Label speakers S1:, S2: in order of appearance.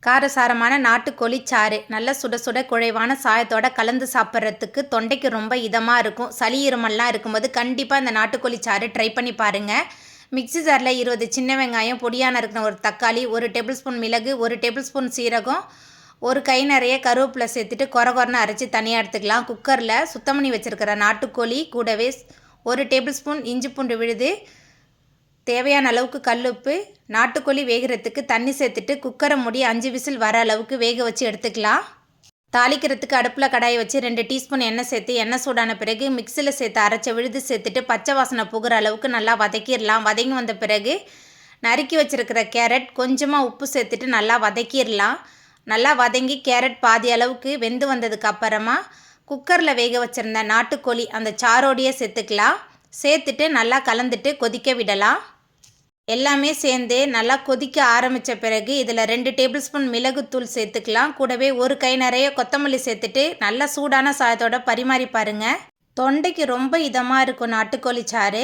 S1: காரசாரமான நாட்டுக்கோழி சாறு நல்ல சுட சுட குழைவான சாயத்தோட கலந்து சாப்பிட்றதுக்கு தொண்டைக்கு ரொம்ப இதமாக இருக்கும். சளி இருமல்லாம் இருக்கும்போது கண்டிப்பாக இந்த நாட்டுக்கோழி சாறு ட்ரை பண்ணி பாருங்கள். மிக்ஸி ஜாரில் 20 சின்ன வெங்காயம், பொடியான இருக்கிற ஒரு தக்காளி, 1 டேபிள் ஸ்பூன் மிளகு, 1 டேபிள் ஸ்பூன் சீரகம், ஒரு கை நிறைய கருவேப்பிலை சேர்த்துட்டு கொரன்னு அரைச்சி தனியாக எடுத்துக்கலாம். குக்கரில் சுத்தம் பண்ணி வச்சுருக்கிற நாட்டுக்கோழி கூடவே 1 டேபிள் ஸ்பூன் இஞ்சி பூண்டு விழுது, தேவையான அளவுக்கு கல்லுப்பு, நாட்டுக்கோழி வேகிறதுக்கு தண்ணி சேர்த்துட்டு குக்கரை மூடி 5 விசில் வர அளவுக்கு வேக வச்சு எடுத்துக்கலாம். தாளிக்கிறதுக்கு அடுப்பில் கடாயை வச்சு 2 டீஸ்பூன் எண்ணெய் சேர்த்து எண்ணெய் சூடான பிறகு மிக்சியில் சேர்த்து அரைச்ச விழுது சேர்த்துட்டு பச்சை வாசனை புகிற அளவுக்கு நல்லா வதக்கிடலாம். வதங்கி வந்த பிறகு நறுக்கி வச்சுருக்கிற கேரட், கொஞ்சமாக உப்பு சேர்த்துட்டு நல்லா வதக்கிடலாம். நல்லா வதங்கி கேரட் பாதி அளவுக்கு வெந்து வந்ததுக்கு அப்புறமா குக்கரில் வேக வச்சுருந்த நாட்டுக்கோழி அந்த சாரோடையே சேர்த்துக்கலாம். சேர்த்துட்டு நல்லா கலந்துட்டு கொதிக்க விடலாம். எல்லாமே சேர்ந்து நல்லா கொதிக்க ஆரம்பித்த பிறகு இதில் 2 டேபிள் ஸ்பூன் மிளகுத்தூள் சேர்த்துக்கலாம். கூடவே ஒரு கை நிறைய கொத்தமல்லி சேர்த்துட்டு நல்லா சூடான சாதத்தோட பரிமாறி பாருங்கள். தொண்டைக்கு ரொம்ப இதமாக இருக்கும் நாட்டுக்கோழி சாறு.